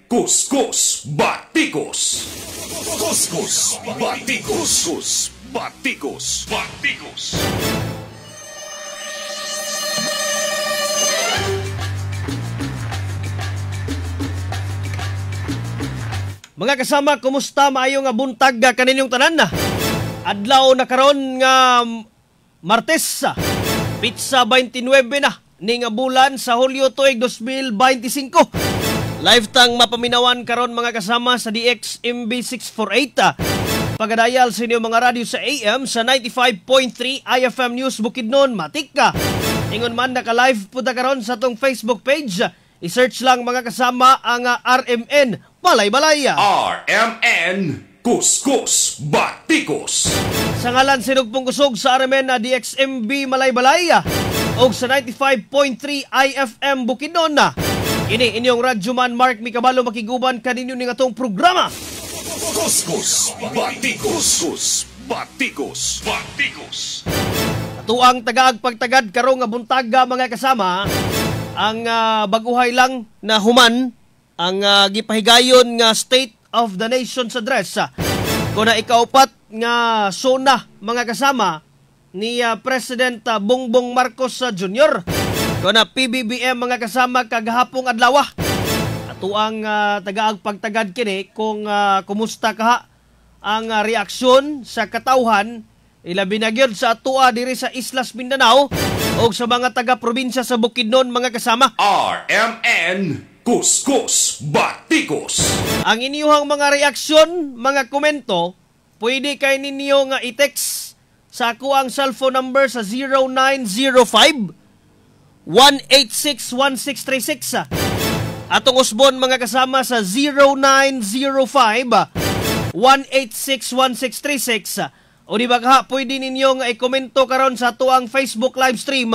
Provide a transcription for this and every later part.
Kuskus Batikos. Kuskus Batikos. Kuskus Batikos. Batikos. Mga kasama, kumusta? Maayo nga buntag kaninyong tanan na. Adlaw na karon nga Martes, Pitsa 29 na ning bulan sa Hulyo tuig 2025. Live tang mapaminawan karon mga kasama sa DXMB 648. Pagadayal sa inyo mga radyo sa AM sa 95.3 IFM News Bukidnon, Matika. Ingon man naka-live po ta karon sa tong Facebook page. I-search lang mga kasama ang RMN Balay-Balay. RMN Kuskus Batikos. Sa ngalan sinugpong kusog sa RMN na DXMB Malay-Balay o sa 95.3 IFM Bukidnon na. Ini inyong radyo man Mark Mikabalo makiguban kaninyo ning atong programa. Kuskus Batikos. Batikos. Batikos. Atuang tagaag pagtagad karong nga buntaga mga kasama. Ang baguhay lang na human ang gipahigayon nga State of the Nation's Address. Kung na ikaupat nga sona mga kasama ni President Bongbong Marcos Jr. Kung na PBBM mga kasama kagahapong adlaw. Atuang tagaag pagtagad kini kung kumusta kaha ang reaksyon sa katawhan ilabi na gyud sa atua diri sa Islas Mindanao o sa mga taga-probinsya sa Bukidnon mga kasama. RMN Kuskus Batikos. Ang inyong mga reaksyon, mga komento, pwede kay ninyo nga i-text sa ako ang cellphone number sa 0905-186-1636. Atong usbon mga kasama sa 0905-186-1636. O di ba ka, pwede ninyo nga i-komento karon sa tuang Facebook live stream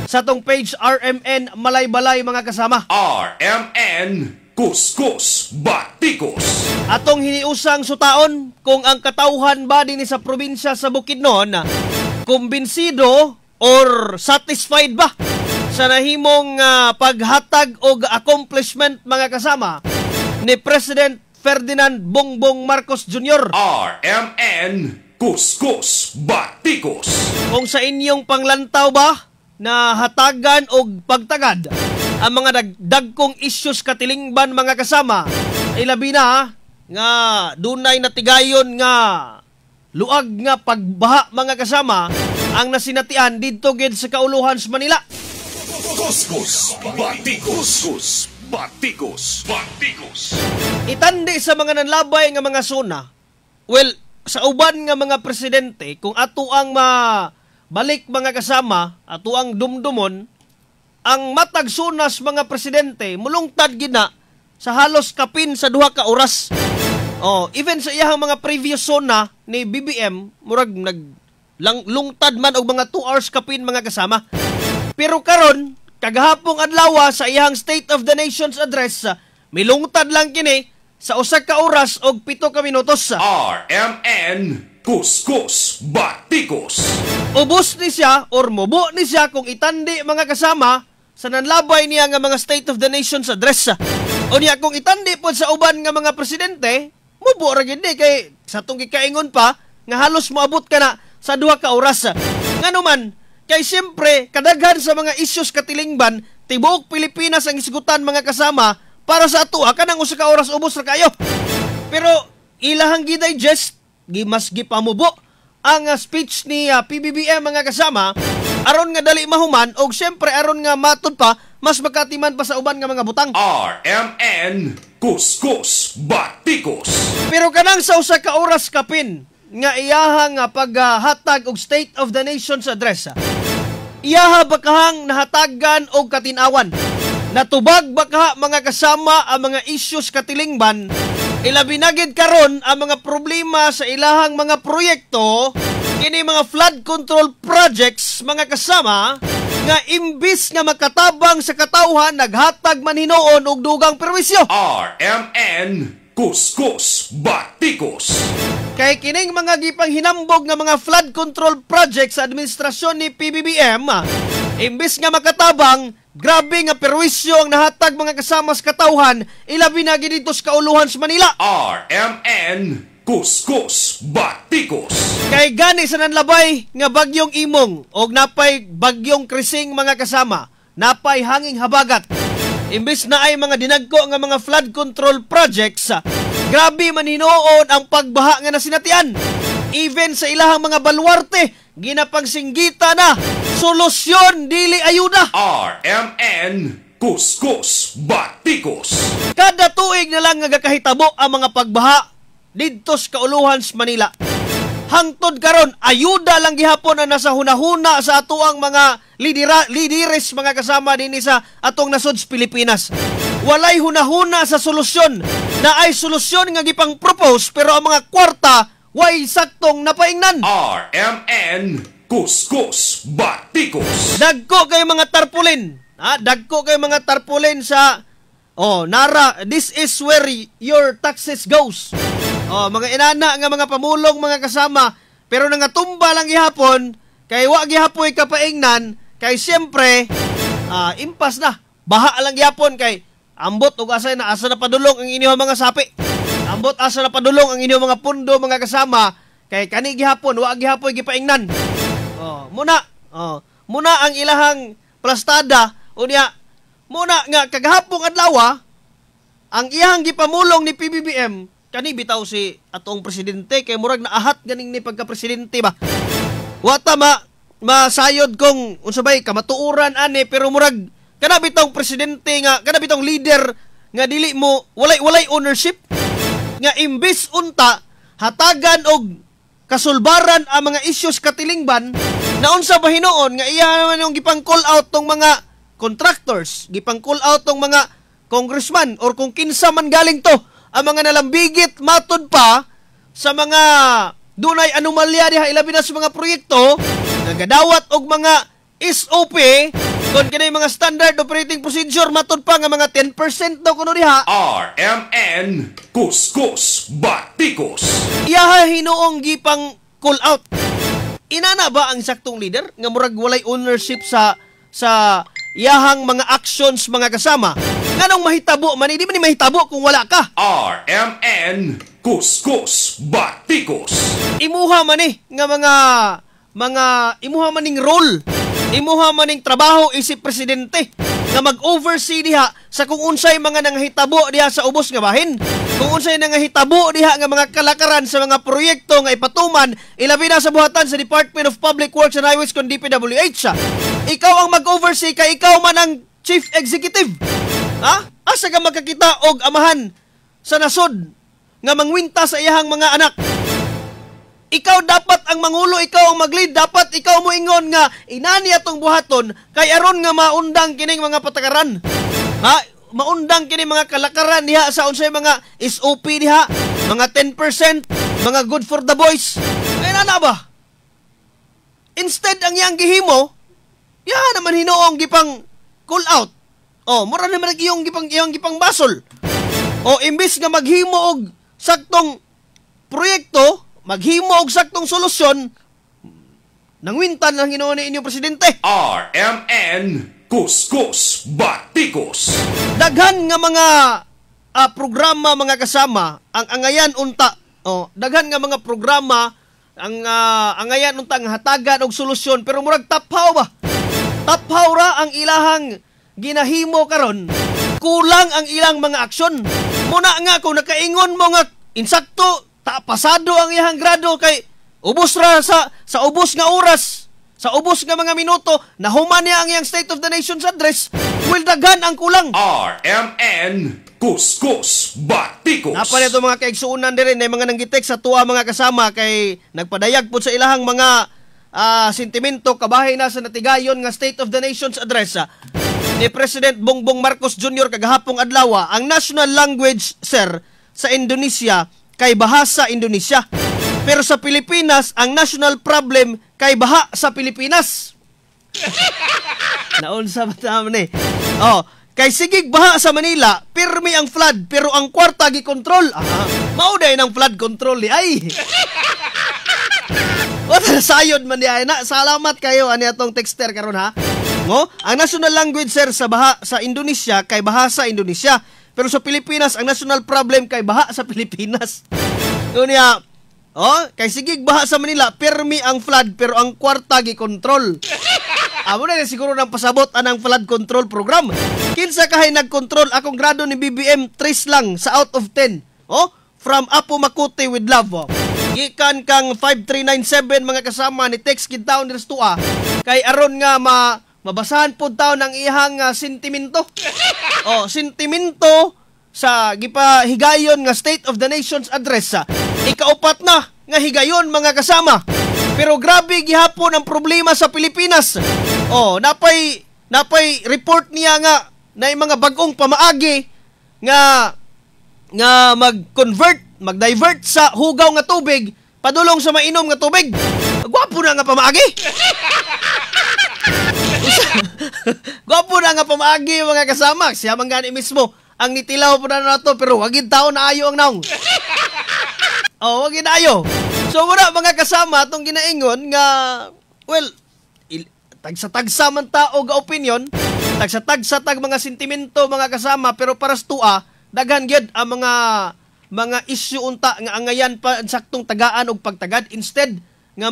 sa tong page RMN Malay-Balay mga kasama. RMN Kuskus Batikos. Atong hiniusang sutaon kung ang katawhan ba din sa probinsya sa Bukidnon kumbinsido or satisfied ba sa nahimong paghatag o accomplishment mga kasama ni President Ferdinand Bongbong Marcos Jr. RMN Kuskus Batikos. Kung sa inyong panglantaw ba na hatagan o pagtagad ang mga dagkong issues katilingban mga kasama, ilabi na nga dunay natigayon nga luag nga pagbaha mga kasama ang nasinatian didto gid sa kauluhan sa Manila. Kuskus Batikos. Batikos. Batikos. Itandi sa mga nanlabay nga mga zona. Well, sa uban nga mga presidente, kung ato ang balik mga kasama, ato ang dumdumon, ang matag sunas mga presidente, mulungtad gina sa halos kapin sa duha ka oras. Even sa iyang mga previous zona ni BBM, murag lungtad man og mga 2 hours kapin mga kasama. Pero karon, kagahapong adlaw sa iyang State of the Nation's Address, milungtad lang kini sa 1 ka oras og 7 ka minutos. RMN Kuskus Batikos. Ubos ni siya or mubo ni siya kung itandi mga kasama sa nanlabay niya nga mga State of the Nation's Address. O niya kung itandi po sa uban nga mga presidente, mubo ra gid kay sa tong gikaingon pa nga halos moabot ka na sa 2 ka oras. Nganuman, kay siyempre kadaghan sa mga issues katilingban tibuok Pilipinas ang isgutan mga kasama para sa ato kanang 1 ka oras ubos ra kayo. Pero ilahang gi-digest mas gipamubo ang speech ni PBBM mga kasama aron nga dali mahuman og syempre aron nga matud pa mas makatiman pa sa uban nga mga butang. RMN Kuskus Batikos. Pero kanang sa 1 ka oras kapin nga iyahang paghatag og State of the Nation's Address, iyaha ba kahang nahatagan og katinawan? Natubag ba kaha mga kasama ang mga issues katilingban? Ilabi na gid karon ang mga problema sa ilahang mga proyekto, kini mga flood control projects mga kasama, nga imbis nga makatabang sa katawhan naghatag man hinuon og dugang perwisyo. RMN Kuskus Batikos. Kay kining mga gipang hinambog nga mga flood control projects sa administrasyon ni PBBM, Imbis nga makatabang, grabe nga perwisyo ang nahatag mga kasama sa katawhan, ilabi na dito sa kauluhan sa Manila. RMN Kuskus Batikos. Kay gani sa nanlabay nga bagyong imong o napay bagyong krising mga kasama, napay hanging habagat. Imbis na ay mga dinagko nga mga flood control projects, grabe man hinuon ang pagbaha nga nasinatian. Even sa ilahang mga baluarte, ginapangsinggita na, solusyon dili ayuda. RMN Kuskus Batikos. Kada tuig na lang nga gakahitabo ang mga pagbaha didto sa kauluhan sa Manila. Hangtod karon, ayuda lang gihapon ang nasa hunahuna sa atuang mga lideres mga kasama din sa atong nasod sa Pilipinas. Walay hunahuna sa solusyon, na ay solusyon nga gipang propose pero ang mga kwarta way saktong napaingnan. RMN Kuskus Batikos. Dagko kay mga tarpulin. Dagko kay mga tarpulin sa nara, this is where your taxes goes. Mga inana nga mga pamulong mga kasama, pero nangatumba lang gihapon kay wa gihapoy kapaingnan kay siyempre impas na. Baha lang gihapon kay ambot ug asa na padulong ang inyong mga sapi. Ambot asa na padulong ang inyong mga pundo mga kasama kay kani gihapon wa gihapoy gipaingnan. Muna ang ilahang plastada unya muna nga kagahapong adlaw ang iyang gipamulong ni PBBM kani bitaw si atong presidente kay murag naahat ganing ni pagka-presidente ba. Wata masayod kung unsabay kamatuoran ani pero murag kana bitong presidente nga kana bitong leader nga dili mo walay ownership nga imbis unta hatagan og kasulbaran ang mga issues katilingban na unsa ba hinuon nga iya naman yung gipang call out tong mga contractors, gipang call out tong mga congressman or kung kinsa man galing to ang mga nalambigit matod pa sa mga dunay anomalya diha ilabi na sa mga proyekto nagadawat og mga SOP kon kinay mga standard operating procedure matod pa nga mga 10% daw kuno diha. RMN Kuskus Batikos. Iyaha hinuong gipang call out. Inana ba ang saktong leader nga murag walay ownership sa iyahang mga actions mga kasama? Nganong mahitabo man di man mahitabo kung wala ka. RMN Kuskus Batikos. Imuha man nga mga imuha maning role, imuha maning trabaho isip presidente nga mag-oversee diha sa kung unsay mga nangahitabo diha sa ubos nga bahin, kung unsay nangahitabo diha nga mga kalakaran sa mga proyekto nga ipatuman ilabi na sa buhatan sa Department of Public Works and Highways kon DPWH. Ikaw ang mag-oversee kay ikaw man ang chief executive. Asa ka magkakita og amahan sa nasod nga mangwinta sa iyahang mga anak? Ikaw dapat ang mangulo, ikaw ang mag-lead, dapat ikaw mo ingon nga inani atong buhaton kay aron nga maundang kining mga patakaran. Maundang kining mga kalakaran diha sa unsay mga SOP diha, mga 10%, mga good for the boys. Ay na ba? Instead ang iyang gihimo, naman hinuong gipang call out. Mura naman iyong gipang basol. Imbis nga maghimo og saktong proyekto, maghimo og saktong solusyon, nangwintan lang hinuon ni inyong presidente. RMN Kuskus Batikos. Daghan nga mga programa mga kasama ang angayan unta. Daghan nga mga programa ang angayan unta nga hatagan og solusyon pero murag taphaw ba? Taphaw ra ang ilahang ginahimo karon. Kulang ang ilang mga aksyon. Muna nga kung nakaingon mo nga insakto pasado ang iyang grado kay ubos ra sa ubos nga oras, sa ubos nga mga minuto nahuman niya ang iyang State of the Nation's address, daghan ang kulang. RMN Kuskus Batikos. Napa nito mga kaigsuunan diri na mga nanggitek sa tuwa mga kasama kay nagpadayag po sa ilahang mga sentimento kabahay na sa natigayon nga State of the Nation's address ni President Bongbong Marcos Jr. kagahapong adlaw. Ang national language, sir, sa Indonesia kay bahasa Indonesia. Pero sa Pilipinas, ang national problem kay baha sa Pilipinas. Naunsa ba naman kay sigig baha sa Manila, pirmi ang flood, pero ang kwarta gi-control. Mauday ng flood control ay. Wala sayod man di ay na. Salamat kayo ani atong texter karon ha. No? Ang national language sir sa Indonesia kay bahasa Indonesia. Pero sa Pilipinas ang national problem kay baha sa Pilipinas. Unya, kay sigig baha sa Manila, permi ang flood pero ang kwarta gi-control. Amo na siguro nang pasabot anang flood control program. Kinsa kahay nagkontrol akong grado ni BBM 3 lang sa out of 10. From Apo Makuti with love. Gikan kang 5397 mga kasama ni text kid taon ni Restua kay aron nga mabasahan po taon ng ihang sentimento. Sentimento sa gipahigayon nga State of the Nation's address. Ikaupat na nga higayon mga kasama. Pero grabe gihapon ang problema sa Pilipinas. Napay report niya nga na mga bagong pamaagi nga mag-divert sa hugaw nga tubig padulong sa mainom nga tubig. Gwapo na nga pamaagi. Gwapo na nga pamaagi mga kasama. Siya man gani mismo ang nitilaw po na nato pero wagid tao na ayo ang naong. Wagid na ayo. So muna mga kasama itong ginaingon nga tagsa-tagsa man tao ga opinion, tagsa-tagsa tag mga sentimento mga kasama pero para sa tua daghan gyud ang mga issue unta nga angayan pa saktong tagaan og pagtagad instead nga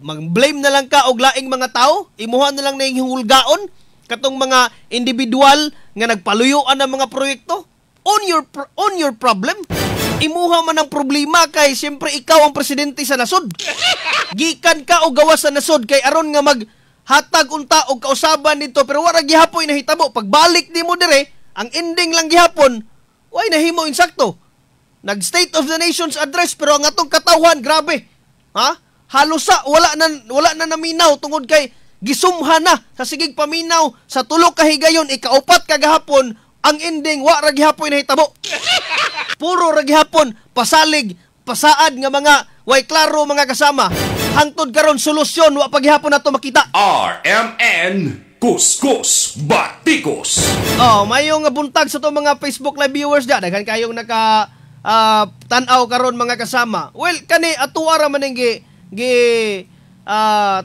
mag-blame na lang ka og laing mga tao, imuha na lang na yung hulgaon katong mga individual nga nagpaluyuan ng mga proyekto. On your problem. Imuha man ang problema kay siyempre ikaw ang presidente sa nasod. Gikan ka o gawas sa nasod kay aron nga maghatag unta og kausaban nito pero wala gihapoy nahitabo. Pagbalik nimo dire, ang ending lang gihapon, way nahimo insakto. Nag-State of the Nation's address pero ang atong katawhan grabe. Halos wala na naminaw tungod kay gisumha na sa sigig paminaw sa tulo ka higayon ikaupat kagahapon ang ending wa ra gihapon nahitabo. Puro ra gihapon pasalig, pasaad nga mga way klaro mga kasama. Hangtod karon solusyon wa pa gihapon nato makita. RMN Kuskus Batikos. Mayong buntag sa to mga Facebook live viewers da daghan kayong naka tan-aw karon mga kasama. Well kani atuara man gi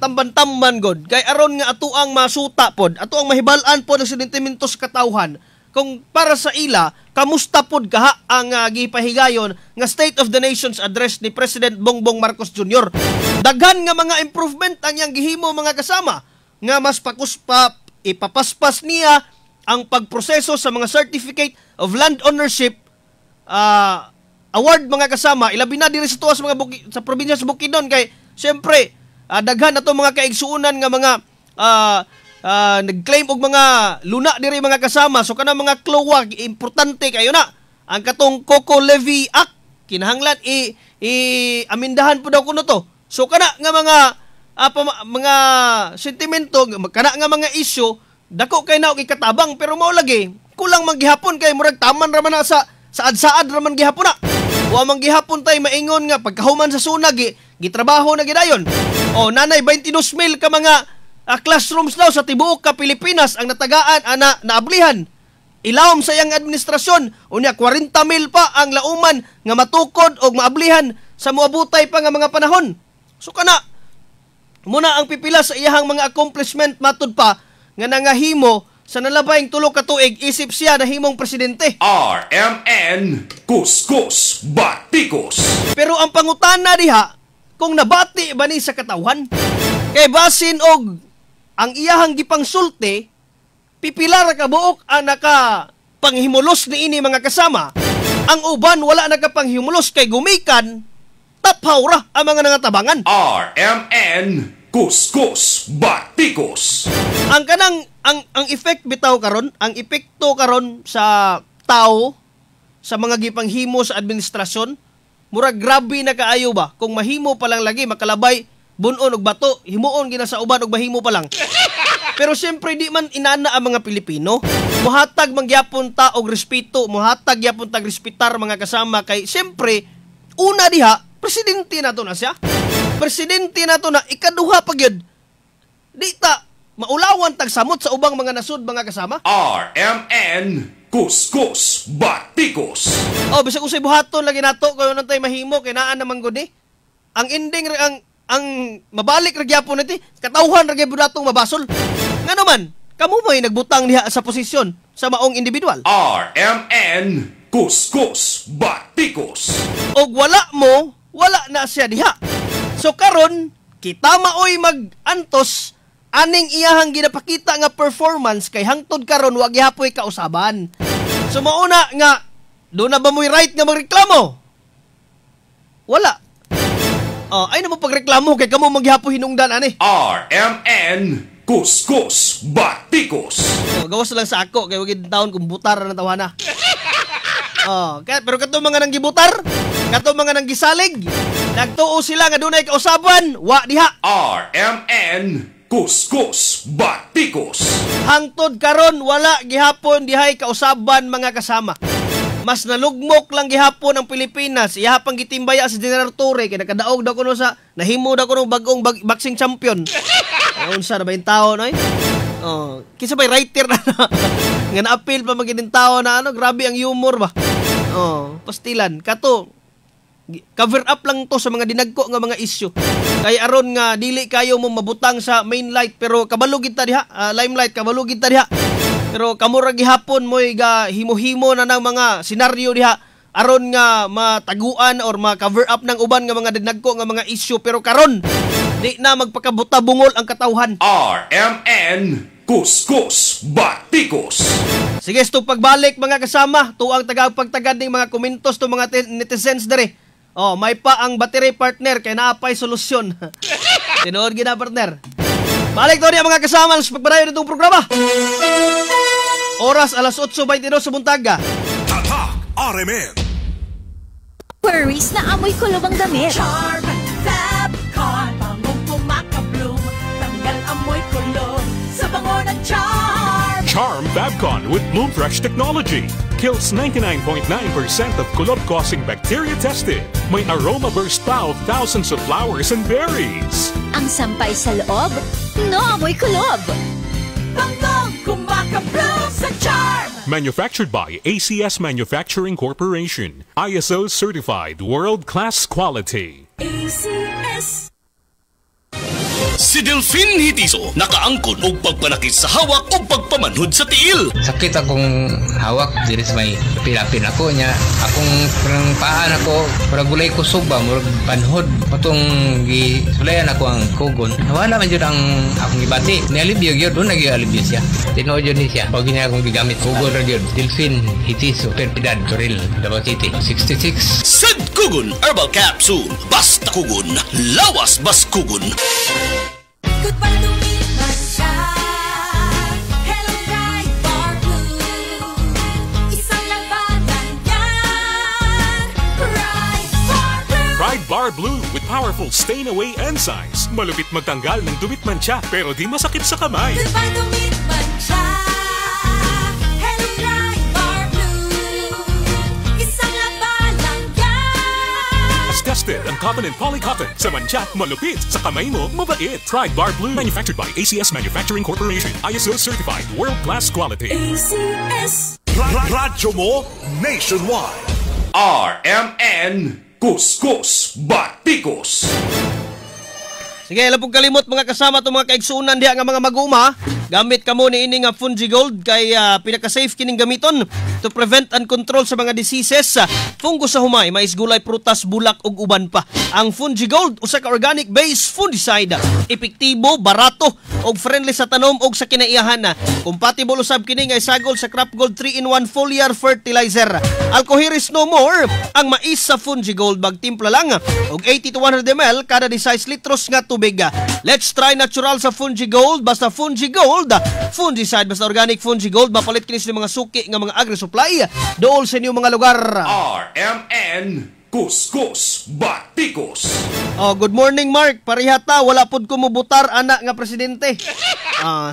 tamban-tamban god kay aron nga ato ang masuta pod, ato ang mahibal-an pod ang sentimento sa katawhan. Kung para sa ila, kamusta pod kaha ang gipahigayon nga State of the Nation's address ni President Bongbong Marcos Jr. Daghan nga mga improvement ang iyang gihimo mga kasama nga mas ipapaspas niya ang pagproseso sa mga Certificate of Land Ownership award mga kasama. Ilabi na diri sa tuwa sa mga sa probinsya sa Bukidnon kay siyempre daghan ato mga kaigsuunan nga mga nag-claim og mga luna diri mga kasama. So kana mga klowa importante kayo na ang katong Coco Levy Act kinahanglan amindahan po daw kuno to. So kana nga mga sentimento kana nga mga issue dako kay na og ikatabang pero mao lagi kulang man gihapon kay murag taman ra man na sa saad ra man gihapon na. Wa man gihapon tay maingon nga pagkahuman sa sunag gitrabaho na gidayon. Nanay 22,000 ka mga classrooms daw sa tibuok ka Pilipinas ang natagaan naablihan. Ilawom sa iyang administrasyon unya 40,000 pa ang lauman nga matukod og maablihan sa moabutay pa nga mga panahon. So kana muna ang pipila sa iyang mga accomplishment matud pa nga nangahimo sa nalabayng tulo ka tuig isip siya na himong presidente. RMN Kuskus Batikos. Pero ang pangutana diha kung nabati ba ni sa katawhan kay basin og ang iyahang gipangsulti pipila ra ka buok ang nakapanghimulos ni ini mga kasama. Ang uban wala nakapanghimulos kay gumikan taphaw ra ang mga nangatabangan. RMN Kuskus Batikos. Ang effect bitaw karon, ang epekto karon sa tao sa mga gipanghimo sa administrasyon, murag grabe na kaayo ba kung mahimo pa lang lagi makalabay bunon og bato, himuon gina sa uban og mahimo pa lang. Pero siyempre di man inana ang mga Pilipino. Muhatag mangyapon ta og respeto, muhatag gyapon tag respetar mga kasama kay siyempre una diha presidente nato na siya. Presidente nato na ikaduha pa gyud. Di ta maulawan tag samot sa ubang mga nasud mga kasama. RMN Kuskus Batikos. Bisag usay buhaton lagi nato kay nantay mahimo kay naa naman gud ni. Ang ending ang mabalik ra gyapon niti katawhan ra gyud datong mabasol. Ngano man, kamo mo'y nagbutang diha sa posisyon sa maong individual. RMN Kuskus Batikos. Og wala na siya diha. So karon, kita maoy mag-antos aning iyahang ginapakita nga performance kay hangtod karon wa gihapoy kausaban. So mauna nga, doon na ba mo'y right nga magreklamo? Wala. Ay na mo pagreklamo kay kamo maghihapoy hinungdan ani. RMN Kuskus Batikos. Gawas lang sa ako kay wagid taon kung butar na tawana. Pero kato mga nang gibutar, kato mga nang gisalig, nagtuo sila nga dunay kausaban, wa diha. RMN Kuskus Batikos. Hangtod karon wala gihapon dihay kausaban mga kasama. Mas nalugmok lang gihapon ang Pilipinas. Iya pang gitimbaya sa General Torre kay nakadaog daw kuno sa nahimo daw kuno bagong boxing champion. Unsa na ba yung tao no? Kisa ba writer na nga na-appeal pa maging tao na grabe ang humor ba. Pastilan kato. Cover up lang to sa mga dinagko nga mga issue. Kay aron nga dili kayo mo mabutang sa main light pero kabalo kita diha, limelight kabalo kita diha. Pero kamura gihapon mo'y himo-himo na ng mga senaryo diha aron nga mataguan or ma-cover up ng uban nga mga dinagko nga mga issue pero karon di na magpakabuta-bungol ang katawhan. RMN Kuskus Batikos. Sige, sto pagbalik mga kasama, tuang tagapagtagad ning mga komentos to mga netizens dere. May pa ang battery partner kay naapay solusyon. Tinuod gina partner. Balik to niya mga kasama sa pagpadayon nitong programa. Oras alas 8:22 sa buntaga. Tatak RMN. Worries na amoy kulob ang damit. Charm Fab Con, bangong pumakabloom. Tanggal amoy kulob sa bango ng Charm. Charm Fabcon with Bloom Fresh technology kills 99.9% of kulob-causing bacteria tested. May aroma burst pa of thousands of flowers and berries. Ang sampay sa loob, no amoy kulob. Bangong kumakabloom sa Charm. Manufactured by ACS Manufacturing Corporation. ISO certified world-class quality. ACS. Si Delphine Hitiso nakaangkon og pagpanakit sa hawak o pagpamanhod sa tiil. Sakit akong hawak diri sa may pilapin ako niya. Akong parang paan ako, parang gulay kusog ba, murag panhod. Patong gisulayan ako ang kugon. Wala man jud ang akong gibati. Nialibyo gyud, doon nag-alibyo siya. Tinuod yun siya. Pag niya akong gigamit kugon ra gyud. Delphine Hitiso, Perpidad, Toril, Davao City, 66. Sad Kugon Herbal Capsule. Basta kugon, lawas bas kugon. Goodbye to me, Masya. Hello, Pride Bar Blue. Isang labanan yan. Pride Bar Blue. Pride Bar Blue with powerful stain-away enzymes. Malupit magtanggal ng dumit mancha pero di masakit sa kamay. Goodbye to me, Masya. Hello, Pride Bar Blue. Isang labanan yan. As tested ang cotton and polycotton. Sa mancha, malupit. Sa kamay mo, mabait. Pride Bar Blue. Manufactured by ACS Manufacturing Corporation. ISO certified world-class quality. ACS. Radyo mo nationwide. RMN Kuskus Batikos. Sige, lapog kalimot mga kasama itong mga kaigsunan diha nga mga maguma. Gamit kamo ni ini nga Fungi Gold kay pinaka-safe kining gamiton to prevent and control sa mga diseases, fungus sa humay, mais, gulay, prutas, bulak ug uban pa. Ang Fungi Gold usa ka organic based fungicide, epektibo, barato ug friendly sa tanom ug sa kinaiyahan. Compatible usab kini nga isagol sa Crop Gold 3-in-1 foliar fertilizer. Alcoheris no more ang mais sa Fungi Gold, bag timpla lang og 80 to 100 ml kada 16 litros nga tubig. Let's try natural sa Fungi Gold, basta Fungi Gold. Fungicide, basta organic Fungi Gold. Mapalit kinis ng mga suki ng mga agri-supply dool sa inyong mga lugar. RMN Kuskus Batikos. Good morning Mark, parihata wala pud ko mubutar anak nga presidente.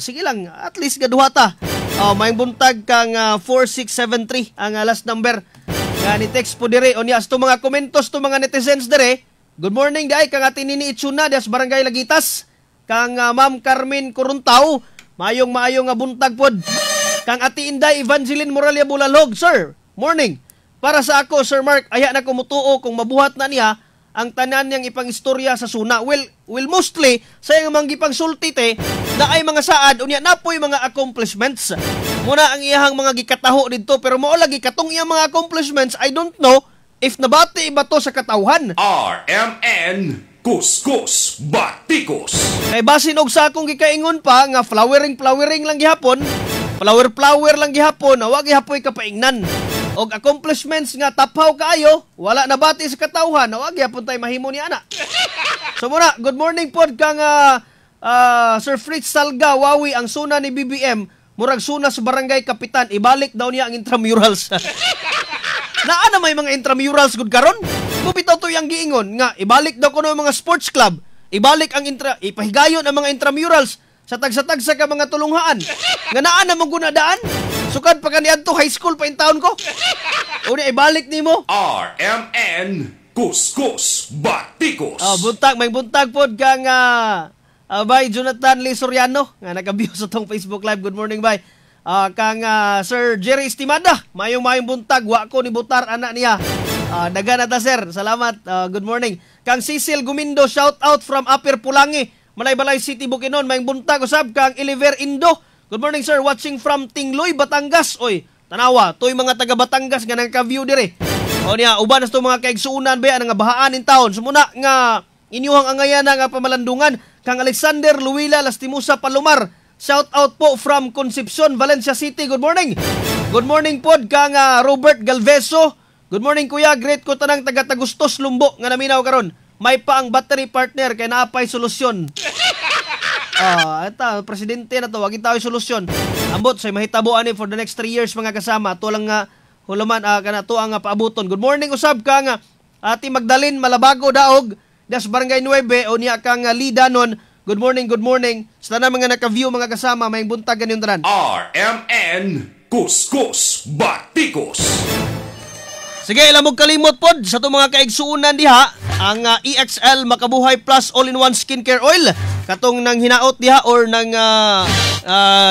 Sige lang, at least gaduhata. May buntag kang 4673 ang last number. Nga ni text po dire o niya to mga komentos to mga netizens dire. Good morning day kang atin nini Itsuna das Barangay Lagitas. Kang Ma'am Carmen Coruntaw, mayong nga buntag pod. Kang Ati Inday Evangeline Moralia Bulalhog, sir. Morning. Para sa ako, Sir Mark, aya na kumutuo kung mabuhat na niya ang tanan niyang ipangistorya sa suna. Well mostly, sa iyang manggipang sulti te, na ay mga saad unya napoy mga accomplishments. Muna ang iyahang mga gikataho didto pero mao lagi katong iyang mga accomplishments I don't know if nabati ba to sa katawhan. RMN Kuskus Batikos. Kay basin og sa akong gikaingon pa nga flowering lang gihapon, flower lang gihapon, wa gihapoy kapaingnan. Og accomplishments nga taphaw kaayo, wala nabati sa katawhan, wa gihapon tay mahimo ni ana. So muna, good morning pod kang Sir Fritz Salga Wawi ang suna ni BBM, murag suna sa barangay kapitan, ibalik daw niya ang intramurals. Naa na may mga intramurals gud karon. Mubitaw to yang giingon nga ibalik daw kuno mga sports club, ibalik ang ipahigayon ang mga intramurals sa tagsa-tagsa ka mga tulunghaan. Nga naa na mong gunadaan. Sukad pa kaniadto high school pa in taon ko. Una ibalik nimo. RMN Kuskus Batikos. May buntag pod kang Bay Jonathan Lee Soriano nga nag-view sa tong Facebook Live. Good morning, bay. Kang Sir Jerry Estimada, mayong buntag, wa ko ni butar anak niya. Dagan ata sir, salamat. Good morning. Kang Cecil Gumindo, shout out from Upper Pulangi, Malaybalay City, Bukidnon. Mayong buntag usab kang Oliver Indo. Good morning sir, watching from Tingloy, Batangas. Oy, tanawa, toy mga taga Batangas nga nagka-view dire. O niya, uban na mga kaigsuunan ba nga bahaan in town. Sumuna nga inyuhang angayana nga pamalandungan. Kang Alexander Luwila Lastimosa Palomar. Shout out po from Concepcion, Valencia City. Good morning. Good morning pod kang Robert Galveso. Good morning kuya, great ko tanang taga Tagustos Lumbo nga naminaw karon. May pa ang battery partner kay naapay solusyon. Ito, presidente na to, wag itaw solusyon. Ambot say mahitabo ani for the next 3 years mga kasama. To lang nga hulaman kana to ang paabuton. Good morning usab kang Ati Magdalene Malabago Daog, das Barangay 9 o niya kang Lidanon. Good morning, good morning. Sa na mga naka-view mga kasama, may buntag ganyan tanan. RMN Kuskus Batikos. Sige, ilang mong kalimot pod sa itong mga kaigsuunan diha, ang EXL Makabuhay Plus All-in-One Skincare Oil. Katong nang hinaot diha or nang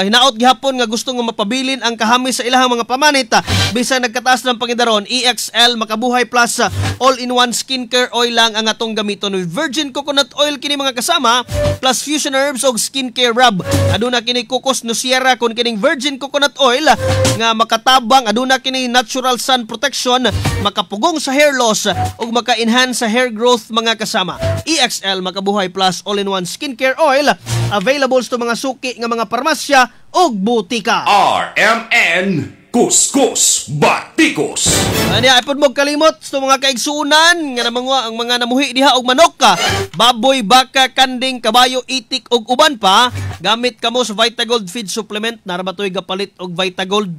hinaot gihapon nga gusto nga mapabilin ang kahamis sa ilahang mga pamanit. Bisan nagkataas ng pangidaron, EXL Makabuhay Plus All-in-One Skincare Oil lang ang atong gamiton. With virgin coconut oil kini mga kasama, plus fusion herbs o skincare rub. Aduna kini Cocos Nuciera kun kining virgin coconut oil nga makatabang, aduna kini natural sun protection, makapugong sa hair loss ug maka-enhance sa hair growth mga kasama. EXL Makabuhay Plus All-in-One Skincare Oil available sa mga suki nga mga parmasya ug butika. RMN Kuskus Batikos. Ani apod mo kalimot sa mga kaigsuunan nga ang mga namuhi diha og manok ka, baboy, baka, kanding, kabayo, itik ug uban pa, gamit kamo sa Vitagold feed supplement. Narabatoy gapalit og Vitagold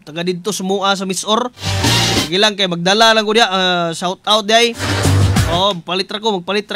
taga didto sumua sa Misor. Sige lang kay magdala lang ko diya, shout out day. Magpalit ra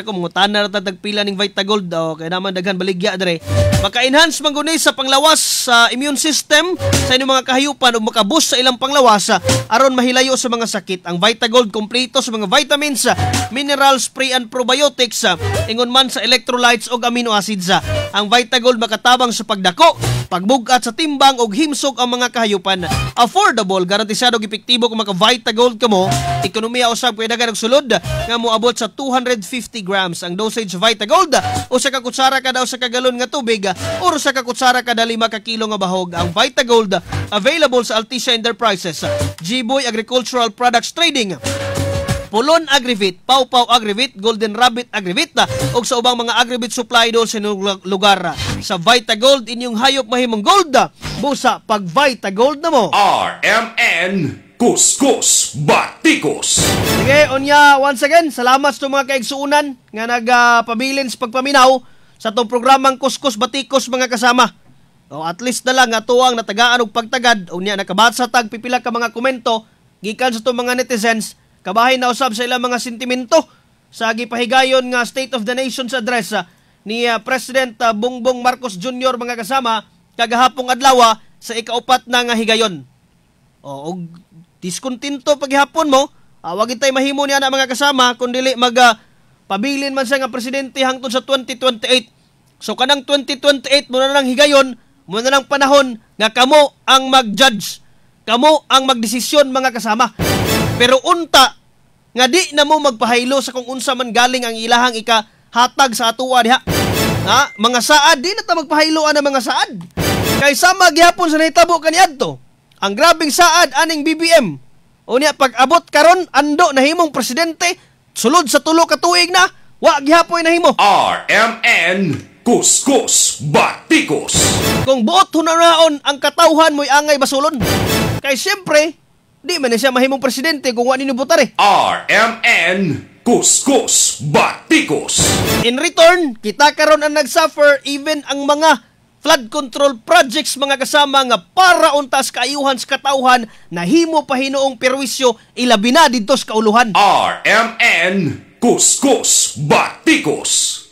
ko mga tanar ta tagpila ning Vitagold kay naman daghan baligya dire. Maka-enhance man guni sa panglawas sa immune system sa inyong mga kahayupan ug makaboost sa ilang panglawas aron mahilayo sa mga sakit. Ang Vitagold kompleto sa mga vitamins, minerals, pre and probiotics, ingon man sa electrolytes ug amino acids. Ang Vitagold makatabang sa pagdako, pagbugat sa timbang ug himsog ang mga kahayupan. Affordable, garantisado og epektibo kung maka-Vitagold kamo. Ekonomiya usab kay daghan og sulod nga moabot sa 250 grams ang dosage Vitagold. O sa kakutsara kada sa kagalon nga tubig o sa kakutsara kada 5 ka kilo nga bahog. Ang Vitagold available sa Altisya Enterprises, G-Boy Agricultural Products Trading, Pulon Agrivit, Pau Agrivit, Golden Rabbit Agrivit ug sa ubang mga Agrivit supply do sa lugar. Sa Vitagold inyong hayop mahimong gold. Busa pag Vitagold na mo. RMN Kuskus Batikos. Sige, onya once again, salamat sa mga kaigsuunan nga nagpabilin sa pagpaminaw sa itong programang Kuskus Batikos mga kasama. At least na lang ato ang natagaan og pagtagad o niya nakabasa tag pipila ka mga komento gikan sa itong mga netizens. Kabahin na usab sa ilang mga sentimento sa gipahigayon nga State of the Nation's address ni President Bongbong Marcos Jr. mga kasama kagahapong adlaw sa ikaupat na nga higayon. Og diskontinto paghihapon mo, wag itay mahimo niya na mga kasama kundi pabilin man siya nga presidente hangtod sa 2028. So kanang 2028 mo na lang higayon, mo na lang panahon nga kamo ang mag-judge, kamo ang magdesisyon mga kasama. Pero unta nga di na mo magpahaylo sa kung unsa man galing ang ilahang ikahatag sa atuwa diha. Ha? Mga saad, di na ta magpahayloan ng mga saad. Kay sama gihapon sa nahitabo kaniadto. Ang grabing saad aning BBM. Unya pag abot karon ando nahimong presidente, sulod sa tulo ka tuig na, wa gihapon nahimo. RMN Kuskus Batikos. Kung buot hunanaon ang katawhan mo'y angay basulon. Kay siyempre, di man na siya mahimong presidente kung wa ninyo butare. RMN Kuskus Batikos. In return, kita karon ang nagsuffer even ang mga flood control projects mga kasama nga para untas kaayuhan sa katawhan na himo pa hinuong perwisyo ilabi na didto sa kauluhan. RMN Kuskus Batikos.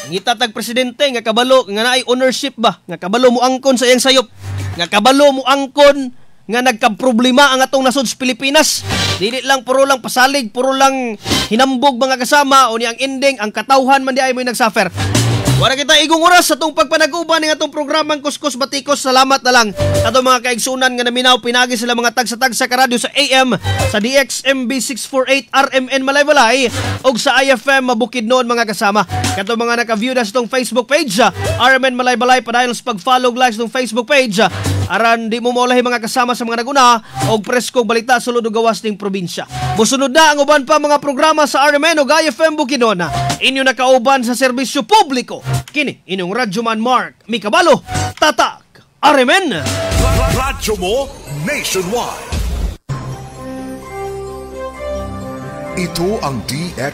Ngitatag presidente nga kabalo nga naay ownership ba, nga kabalo mo angkon sa iyang sayop, nga kabalo mo angkon nga nagkaproblema ang atong nasod sa Pilipinas. Dili lang puro lang pasalig, puro lang hinambog mga kasama o niyang ending ang katawhan man di ay mo nagsuffer. Wala kita igong oras sa itong pagpanaguban ng atong programang Kuskus Batikos. Salamat na lang sa itong mga kaigsunan nga naminaw pinagi sila mga tagsa-tagsa ka radyo sa AM, sa DXMB 648 RMN Malaybalay o sa IFM Bukidnon mga kasama. Kato mga naka-view na sa itong Facebook page RMN Malaybalay padahil sa pag-follow like sa itong Facebook page aran di mo maulahi mga kasama sa mga naguna o preskong balita sulod o gawas ng probinsya. Musunod na ang uban pa mga programa sa RMN o IFM Bukidnon. Inyo nakauban sa serbisyo publiko. Kini inyong Radyoman Mark Mikabalo, tatak RMN. Radyo mo nationwide. Ito ang DX